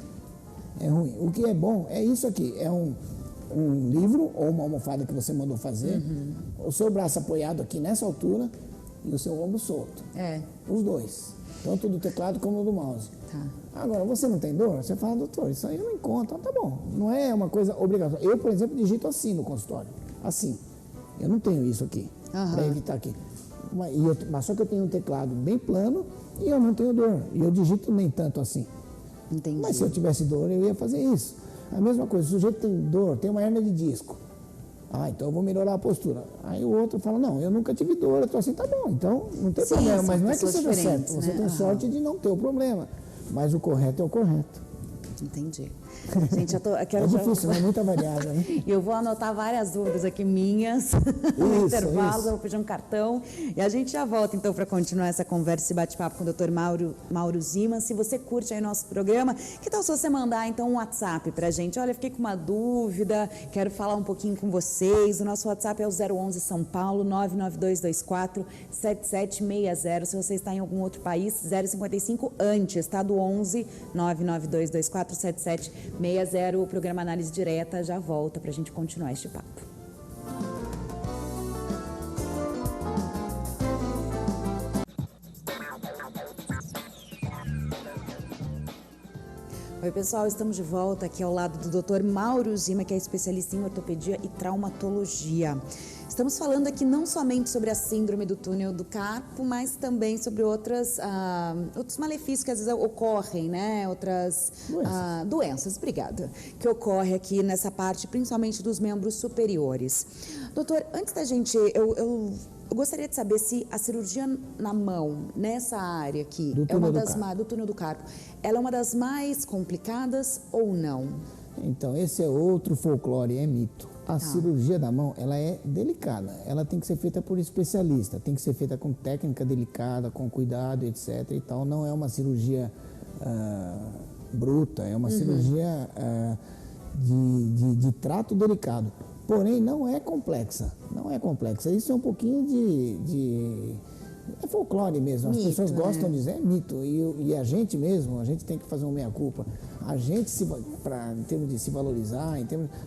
[SPEAKER 2] É ruim. O que é bom é isso aqui, é um livro ou uma almofada que você mandou fazer, o seu braço apoiado aqui nessa altura e o seu ombro solto. Os dois. Tanto do teclado como do mouse. Agora, você não tem dor? Você fala, doutor, isso aí eu não encontro. Tá bom. Não é uma coisa obrigatória. Eu, por exemplo, digito assim no consultório. Assim. Eu não tenho isso aqui, para evitar aqui. Mas só que eu tenho um teclado bem plano e eu não tenho dor. E eu digito nem tanto assim.
[SPEAKER 1] Entendi.
[SPEAKER 2] Mas se eu tivesse dor, eu ia fazer isso. A mesma coisa, se o sujeito tem dor, tem uma hernia de disco. Então eu vou melhorar a postura. Aí o outro fala, não, eu nunca tive dor, eu tô assim, tá bom, então não tem problema. Mas não é que seja certo, você tem sorte de não ter o problema. Mas o correto é o correto.
[SPEAKER 1] Entendi. Gente,
[SPEAKER 2] é difícil, é muita variável, né?
[SPEAKER 1] E eu vou anotar várias dúvidas aqui minhas no intervalo, eu vou pedir um cartão. E a gente já volta, então, para continuar essa conversa e bate-papo com o Dr. Mauro Zima. Se você curte aí nosso programa, que tal se você mandar, então, um WhatsApp pra gente? Olha, fiquei com uma dúvida, quero falar um pouquinho com vocês. O nosso WhatsApp é o 011 São Paulo, 99224-7760. Se você está em algum outro país, 055 antes, tá? Do 11 99224-7760. O programa Análise Direta já volta para a gente continuar este papo. Oi, pessoal, estamos de volta aqui ao lado do Dr. Mauro Zima, que é especialista em ortopedia e traumatologia. Estamos falando aqui não somente sobre a síndrome do túnel do carpo, mas também sobre outros malefícios que às vezes ocorrem, né? Outras doenças, obrigada, que ocorrem aqui nessa parte, principalmente dos membros superiores. Doutor, antes da gente, eu gostaria de saber se a cirurgia na mão, nessa área aqui, do túnel do carpo, ela é uma das mais complicadas ou não?
[SPEAKER 2] Então, esse é outro folclore, é mito. A cirurgia da mão, ela é delicada, ela tem que ser feita por especialista, tem que ser feita com técnica delicada, com cuidado, etc. e tal. Não é uma cirurgia bruta, é uma cirurgia de trato delicado. Porém, não é complexa, Isso é um pouquinho é folclore mesmo, as pessoas gostam de dizer, é mito. E a gente mesmo, a gente tem que fazer uma meia-culpa. A gente, em termos de se valorizar,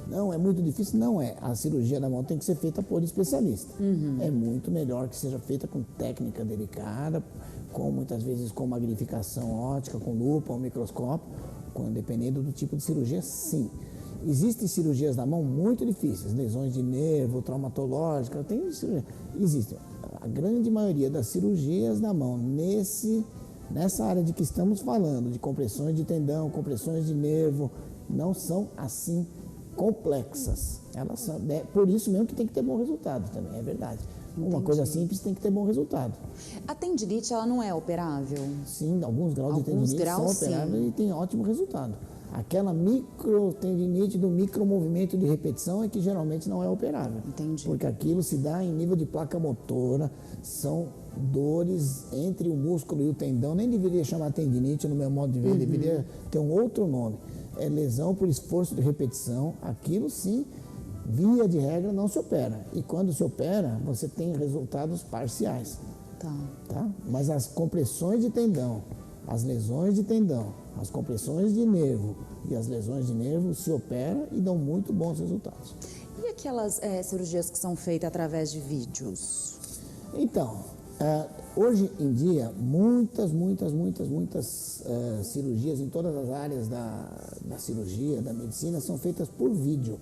[SPEAKER 2] não, é muito difícil, não é. A cirurgia da mão tem que ser feita por especialista. É muito melhor que seja feita com técnica delicada, muitas vezes com magnificação óptica, com lupa ou microscópio, dependendo do tipo de cirurgia, sim. Existem cirurgias da mão muito difíceis, lesões de nervo, traumatológicas, existem. A grande maioria das cirurgias da mão, nessa área de que estamos falando, de compressões de tendão, compressões de nervo, não são assim complexas. Elas são, por isso mesmo que tem que ter bom resultado também, é verdade. Uma coisa simples tem que ter bom resultado.
[SPEAKER 1] A tendinite, ela não é operável?
[SPEAKER 2] Sim, alguns graus de tendinite são operáveis e tem ótimo resultado. Aquela microtendinite do micromovimento de repetição é que geralmente não é operável.
[SPEAKER 1] Entendi.
[SPEAKER 2] Porque aquilo se dá em nível de placa motora, são dores entre o músculo e o tendão. Nem deveria chamar tendinite no meu modo de ver, deveria ter um outro nome. É lesão por esforço de repetição, aquilo sim, via de regra, não se opera. E quando se opera, você tem resultados parciais. Tá? Mas as compressões de tendão, as lesões de tendão, as compressões de nervo e as lesões de nervo se operam e dão muito bons resultados.
[SPEAKER 1] E aquelas cirurgias que são feitas através de vídeos?
[SPEAKER 2] Então, hoje em dia, muitas cirurgias em todas as áreas da cirurgia, da medicina, são feitas por vídeo.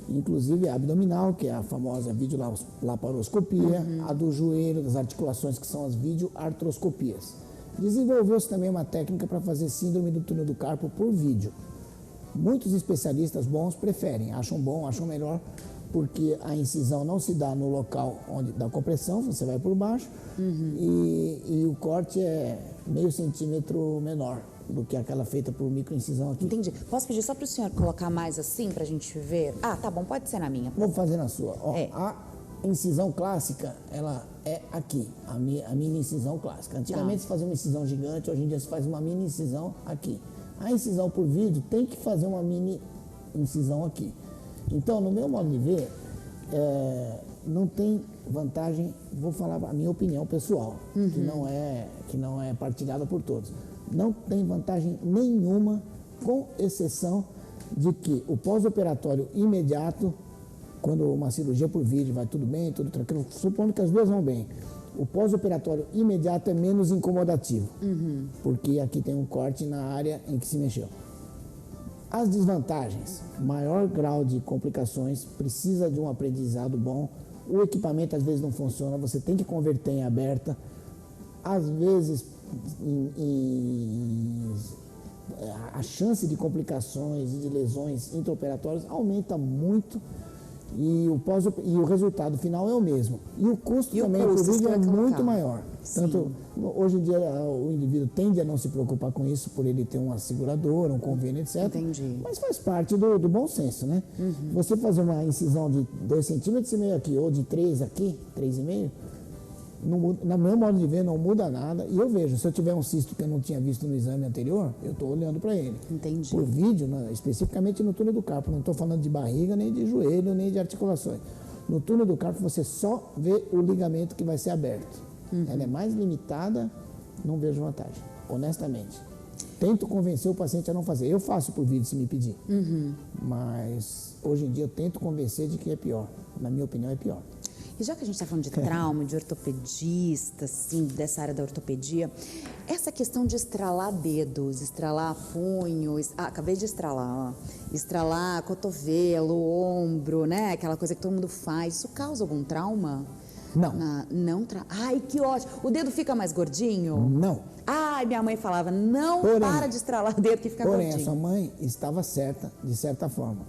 [SPEAKER 2] Inclusive a abdominal, que é a famosa videolaparoscopia, a do joelho, das articulações, que são as videoartroscopias. Desenvolveu-se também uma técnica para fazer síndrome do túnel do carpo por vídeo. Muitos especialistas bons preferem, acham bom, acham melhor, porque a incisão não se dá no local da compressão, você vai por baixo, e o corte é meio centímetro menor do que aquela feita por microincisão aqui.
[SPEAKER 1] Entendi. Posso pedir só para o senhor colocar mais assim para a gente ver? Ah, tá bom, pode ser na minha.
[SPEAKER 2] Vamos fazer na sua. Ó, a incisão clássica, ela é aqui, a mini incisão clássica. Antigamente se fazia uma incisão gigante, hoje em dia se faz uma mini incisão aqui. A incisão por vídeo tem que fazer uma mini incisão aqui. Então, no meu modo de ver, não tem vantagem, vou falar a minha opinião pessoal, que não é partilhada por todos. Não tem vantagem nenhuma, com exceção de que o pós-operatório imediato, quando uma cirurgia por vídeo vai tudo bem, tudo tranquilo, supondo que as duas vão bem, o pós-operatório imediato é menos incomodativo, porque aqui tem um corte na área em que se mexeu. As desvantagens, maior grau de complicações, precisa de um aprendizado bom, o equipamento às vezes não funciona, você tem que converter em aberta, às vezes a chance de complicações e de lesões intraoperatórias aumenta muito e o resultado final é o mesmo. E o custo também por vídeo é muito maior. Tanto, hoje em dia o indivíduo tende a não se preocupar com isso por ele ter uma seguradora, um convênio, etc.
[SPEAKER 1] Entendi.
[SPEAKER 2] Mas faz parte do bom senso, né? Você fazer uma incisão de 2,5 centímetros aqui ou de 3 aqui, 3,5, no meu modo de ver, não muda nada. E eu vejo, se eu tiver um cisto que eu não tinha visto no exame anterior, eu estou olhando para ele.
[SPEAKER 1] Entendi.
[SPEAKER 2] Por vídeo, especificamente no túnel do carpo. Não estou falando de barriga, nem de joelho, nem de articulações. No túnel do carpo, você só vê o ligamento que vai ser aberto. Ela é mais limitada, não vejo vantagem, honestamente. Tento convencer o paciente a não fazer. Eu faço por vídeo se me pedir. Mas, hoje em dia, eu tento convencer de que é pior. Na minha opinião, é pior.
[SPEAKER 1] E já que a gente está falando de trauma, de ortopedista, assim, dessa área da ortopedia, essa questão de estralar dedos, estralar punho, acabei de estralar, ó, estralar cotovelo, ombro, né? Aquela coisa que todo mundo faz, isso causa algum trauma?
[SPEAKER 2] Não.
[SPEAKER 1] Ai, que ótimo. O dedo fica mais gordinho?
[SPEAKER 2] Não.
[SPEAKER 1] Ai, minha mãe falava, para de estralar o dedo que fica
[SPEAKER 2] gordinho.
[SPEAKER 1] gordinho.
[SPEAKER 2] A sua mãe estava certa, de certa forma.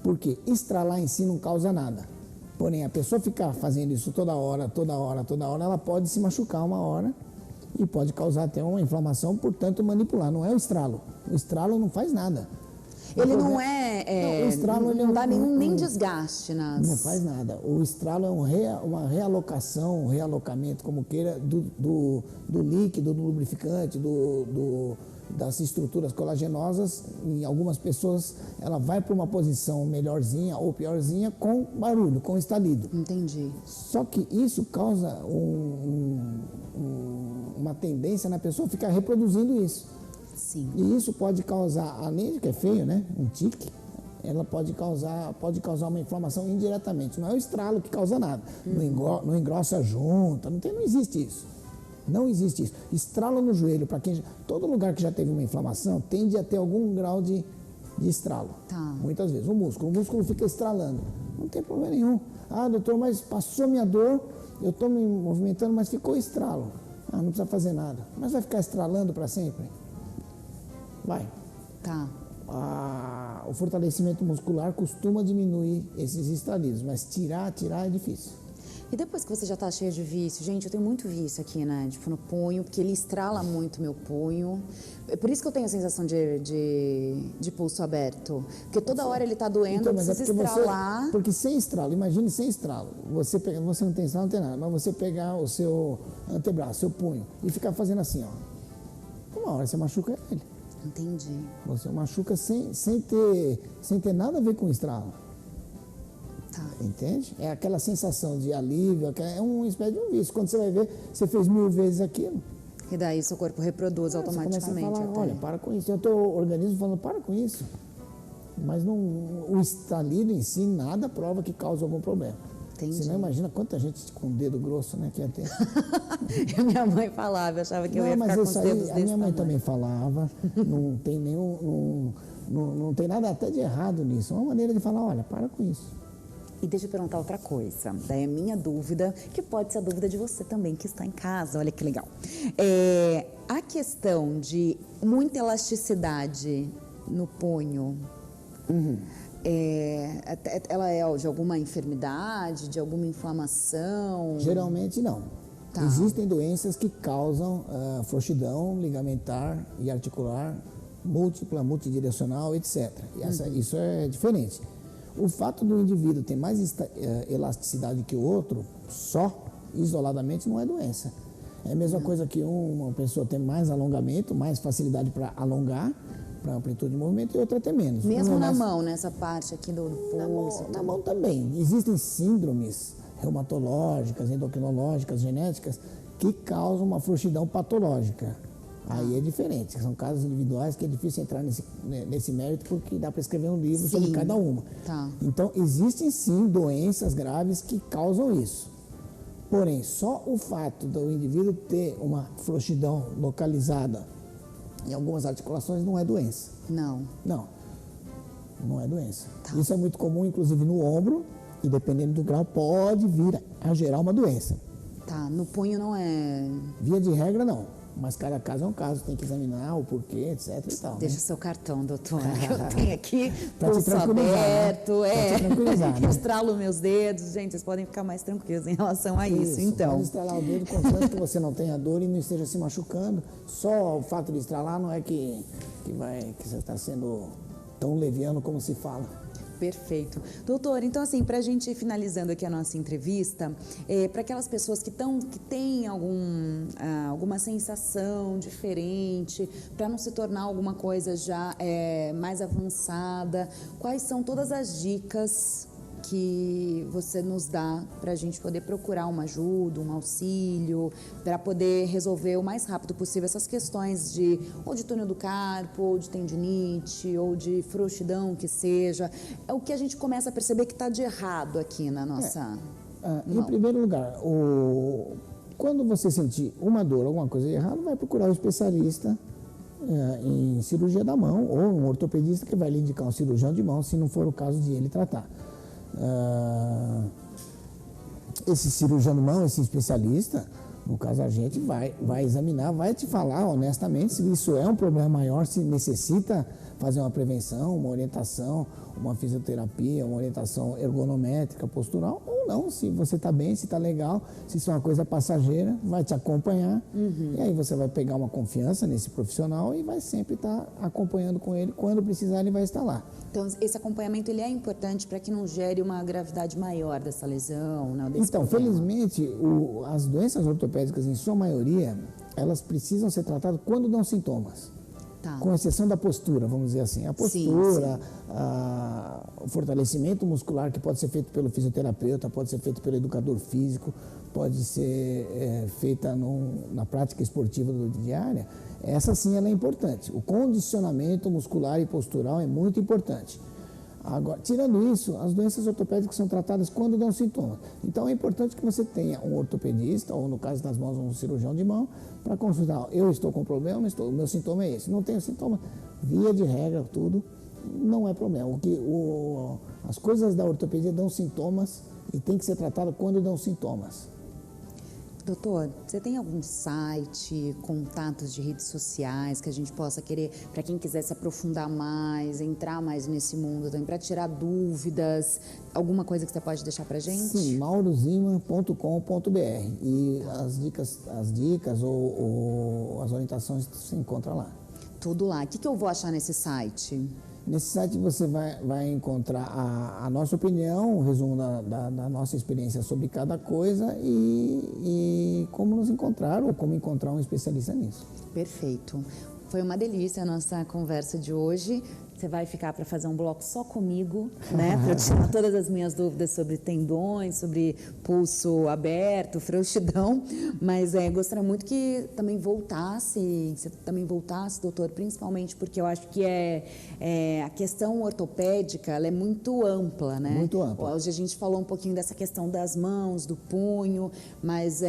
[SPEAKER 2] Porque estralar em si não causa nada. Porém, a pessoa ficar fazendo isso toda hora, ela pode se machucar uma hora e pode causar até uma inflamação, portanto, manipular. Não é o estralo. O estralo não faz nada.
[SPEAKER 1] Ele não é...
[SPEAKER 2] o estralo,
[SPEAKER 1] não dá nem desgaste nas...
[SPEAKER 2] Não faz nada. O estralo é uma realocação, um realocamento, como queira, do líquido, do lubrificante, das estruturas colagenosas. Em algumas pessoas, ela vai para uma posição melhorzinha ou piorzinha com barulho, com estalido.
[SPEAKER 1] Entendi.
[SPEAKER 2] Só que isso causa uma tendência na pessoa ficar reproduzindo isso.
[SPEAKER 1] Sim.
[SPEAKER 2] E isso pode causar, além de que é feio, né? Um tique, ela pode causar uma inflamação indiretamente. Não é o estralo que causa nada. Não engrossa a junta, não existe isso. Não existe isso. Estralo no joelho, para todo lugar que já teve uma inflamação, tende a ter algum grau de estralo.
[SPEAKER 1] Tá.
[SPEAKER 2] Muitas vezes. O músculo fica estralando. Não tem problema nenhum. Ah, doutor, mas passou minha dor, eu estou me movimentando, mas ficou estralo. Ah, não precisa fazer nada. Mas vai ficar estralando para sempre? Vai.
[SPEAKER 1] Tá.
[SPEAKER 2] O fortalecimento muscular costuma diminuir esses estalidos, mas tirar é difícil.
[SPEAKER 1] E depois que você já tá cheia de vício? Gente, eu tenho muito vício aqui, né? Tipo, no punho, porque ele estrala muito meu punho. É por isso que eu tenho a sensação de pulso aberto. Porque toda hora ele tá doendo,
[SPEAKER 2] Então,
[SPEAKER 1] eu
[SPEAKER 2] mas é
[SPEAKER 1] preciso
[SPEAKER 2] porque
[SPEAKER 1] estralar.
[SPEAKER 2] porque sem estralo, imagine sem estralo. Você não tem estralo, não tem nada, mas você pegar o seu antebraço, seu punho, e ficar fazendo assim, ó. Uma hora você machuca ele.
[SPEAKER 1] Entendi.
[SPEAKER 2] Você machuca sem ter nada a ver com estralo.
[SPEAKER 1] Tá.
[SPEAKER 2] Entende? É aquela sensação de alívio, é uma espécie de um vício. Quando você vai ver, você fez 1000 vezes aquilo.
[SPEAKER 1] E daí seu corpo reproduz automaticamente.
[SPEAKER 2] Você começa a falar,
[SPEAKER 1] até.
[SPEAKER 2] olha, para com isso. Eu estou o organismo falando, para com isso. Mas não, o estalido em si, nada prova que causa algum problema.
[SPEAKER 1] Entendi.
[SPEAKER 2] Você não imagina quanta gente com dedo grosso, né, que ia ter.
[SPEAKER 1] Minha mãe falava, eu achava que eu ia
[SPEAKER 2] Não,
[SPEAKER 1] ficar
[SPEAKER 2] mas
[SPEAKER 1] com os
[SPEAKER 2] isso
[SPEAKER 1] dedos
[SPEAKER 2] aí, a
[SPEAKER 1] desse
[SPEAKER 2] minha mãe
[SPEAKER 1] tamanho.
[SPEAKER 2] também falava, não tem não tem nada até de errado nisso. É uma maneira de falar, olha, para com isso.
[SPEAKER 1] E deixa eu perguntar outra coisa. Daí é minha dúvida, que pode ser a dúvida de você também, que está em casa. Olha que legal. A questão de muita elasticidade no punho, ela é de alguma enfermidade, de alguma inflamação?
[SPEAKER 2] Geralmente não.
[SPEAKER 1] Tá.
[SPEAKER 2] Existem doenças que causam frouxidão ligamentar e articular, múltipla, multidirecional, etc. E isso é diferente. O fato do indivíduo ter mais elasticidade que o outro, só, isoladamente, não é doença. É a mesma coisa que uma pessoa ter mais alongamento, mais facilidade para alongar, para amplitude de movimento, e outra ter menos.
[SPEAKER 1] Mesmo
[SPEAKER 2] Uma
[SPEAKER 1] na
[SPEAKER 2] mais-
[SPEAKER 1] mão, nessa parte aqui do pulso?
[SPEAKER 2] Na mão também. Existem síndromes reumatológicas, endocrinológicas, genéticas, que causam uma frouxidão patológica. Aí é diferente, são casos individuais que é difícil entrar nesse mérito porque dá para escrever um livro sobre
[SPEAKER 1] Sim.
[SPEAKER 2] cada uma.
[SPEAKER 1] Tá.
[SPEAKER 2] Então, existem sim doenças graves que causam isso. Porém, só o fato do indivíduo ter uma frouxidão localizada em algumas articulações não é doença.
[SPEAKER 1] Não.
[SPEAKER 2] Não é doença.
[SPEAKER 1] Tá.
[SPEAKER 2] Isso é muito comum, inclusive no ombro, e dependendo do grau, pode vir a gerar uma doença.
[SPEAKER 1] Tá, no punho não é...
[SPEAKER 2] Via de regra, não. Mas cada caso é um caso, tem que examinar o porquê, etc e tal.
[SPEAKER 1] Deixa o seu cartão, doutor, que eu tenho aqui,
[SPEAKER 2] Pra te
[SPEAKER 1] pulso
[SPEAKER 2] tranquilizar, né?
[SPEAKER 1] aberto,
[SPEAKER 2] Pra te tranquilizar, né?
[SPEAKER 1] estralo meus dedos. Gente, vocês podem ficar mais tranquilos em relação a isso,
[SPEAKER 2] Pode
[SPEAKER 1] então.
[SPEAKER 2] estralar o dedo, contanto que você não tenha dor e não esteja se machucando. Só o fato de estralar não é que você está sendo tão leviano como se fala.
[SPEAKER 1] Perfeito. Doutor, então assim, para a gente ir finalizando aqui a nossa entrevista, para aquelas pessoas que têm alguma sensação diferente, para não se tornar alguma coisa já mais avançada, quais são todas as dicas que você nos dá para a gente poder procurar uma ajuda, um auxílio, para poder resolver o mais rápido possível essas questões ou de túnel do carpo, ou de tendinite, ou de frouxidão que seja. É o que a gente começa a perceber que está de errado aqui na nossa
[SPEAKER 2] Em
[SPEAKER 1] mão.
[SPEAKER 2] primeiro lugar, quando você sentir uma dor, alguma coisa de errado, vai procurar um especialista em cirurgia da mão ou um ortopedista que vai lhe indicar um cirurgião de mão, se não for o caso de ele tratar. Esse cirurgião de mão, esse especialista, no caso a gente vai examinar, vai te falar honestamente se isso é um problema maior, se necessita fazer uma prevenção, uma orientação, uma fisioterapia, uma orientação ergonométrica, postural, ou não, se você está bem, se está legal, se isso é uma coisa passageira, vai te acompanhar, e aí você vai pegar uma confiança nesse profissional e vai sempre estar acompanhando com ele, quando precisar ele vai estar lá.
[SPEAKER 1] Então, esse acompanhamento ele é importante para que não gere uma gravidade maior dessa lesão, né, desse
[SPEAKER 2] Então,
[SPEAKER 1] problema.
[SPEAKER 2] felizmente, as doenças ortopédicas, em sua maioria, elas precisam ser tratadas quando dão sintomas.
[SPEAKER 1] Tá.
[SPEAKER 2] Com exceção da postura, vamos dizer assim. A postura, o fortalecimento muscular que pode ser feito pelo fisioterapeuta, pode ser feito pelo educador físico, pode ser feita na prática esportiva diária, essa sim ela é importante. O condicionamento muscular e postural é muito importante. Agora, tirando isso, as doenças ortopédicas são tratadas quando dão sintomas. Então é importante que você tenha um ortopedista, ou no caso das mãos, um cirurgião de mão, para consultar. Eu estou com problema, não estou, o meu sintoma é esse. Não tenho sintoma, via de regra, tudo, não é problema. As coisas da ortopedia dão sintomas e tem que ser tratada quando dão sintomas.
[SPEAKER 1] Doutor, você tem algum site, contatos de redes sociais que a gente possa querer, para quem quiser se aprofundar mais, entrar mais nesse mundo, também para tirar dúvidas, alguma coisa que você pode deixar para gente?
[SPEAKER 2] Sim, maurozima.com.br e as dicas ou as orientações você encontra lá.
[SPEAKER 1] Tudo lá. O que eu vou achar nesse site?
[SPEAKER 2] Nesse site você vai encontrar a nossa opinião, o resumo da nossa experiência sobre cada coisa e como nos encontrar ou como encontrar um especialista nisso.
[SPEAKER 1] Perfeito. Foi uma delícia a nossa conversa de hoje. Você vai ficar para fazer um bloco só comigo, né? Para eu tirar todas as minhas dúvidas sobre tendões, sobre pulso aberto, frouxidão. Mas gostaria muito que também você também voltasse, doutor, principalmente porque eu acho que a questão ortopédica, ela é muito ampla, né?
[SPEAKER 2] Muito ampla.
[SPEAKER 1] Hoje a gente falou um pouquinho dessa questão das mãos, do punho, mas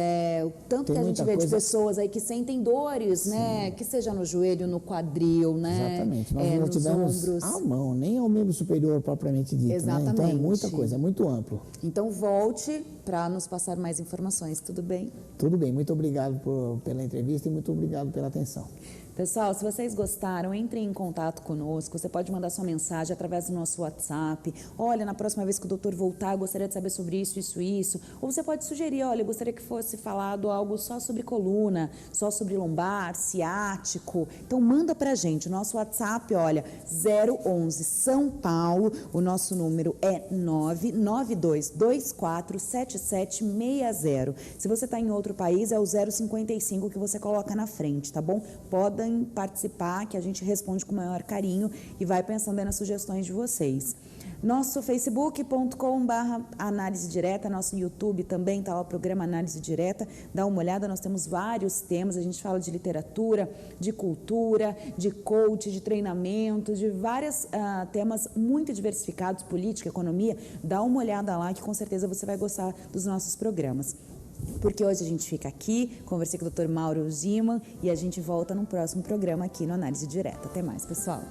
[SPEAKER 1] o tanto que a gente vê de pessoas aí que sentem dores, sim, né? Que seja no joelho, no quadril, né?
[SPEAKER 2] Exatamente. Nós não tivemos a mão, nem ao membro superior propriamente dito.
[SPEAKER 1] Exatamente.
[SPEAKER 2] Né? Então é muita coisa, é muito amplo.
[SPEAKER 1] Então volte para nos passar mais informações, tudo bem?
[SPEAKER 2] Tudo bem, muito obrigado pela entrevista e muito obrigado pela atenção.
[SPEAKER 1] Pessoal, se vocês gostaram, entrem em contato conosco. Você pode mandar sua mensagem através do nosso WhatsApp. Olha, na próxima vez que o doutor voltar, eu gostaria de saber sobre isso, isso, isso. Ou você pode sugerir, olha, eu gostaria que fosse falado algo só sobre coluna, só sobre lombar, ciático. Então, manda pra gente. O nosso WhatsApp, olha, 011 São Paulo. O nosso número é 992247760. Se você está em outro país, é o 055 que você coloca na frente, tá bom? Podem participar, que a gente responde com o maior carinho e vai pensando aí nas sugestões de vocês. Nosso facebook.com/análise direta, nosso YouTube também está lá o programa Análise Direta, dá uma olhada, nós temos vários temas, a gente fala de literatura, de cultura, de coach, de treinamento, de vários temas muito diversificados, política, economia, dá uma olhada lá que com certeza você vai gostar dos nossos programas. Porque hoje a gente fica aqui, conversei com o Dr. Mauro Zima e a gente volta no próximo programa aqui no Análise Direta. Até mais, pessoal!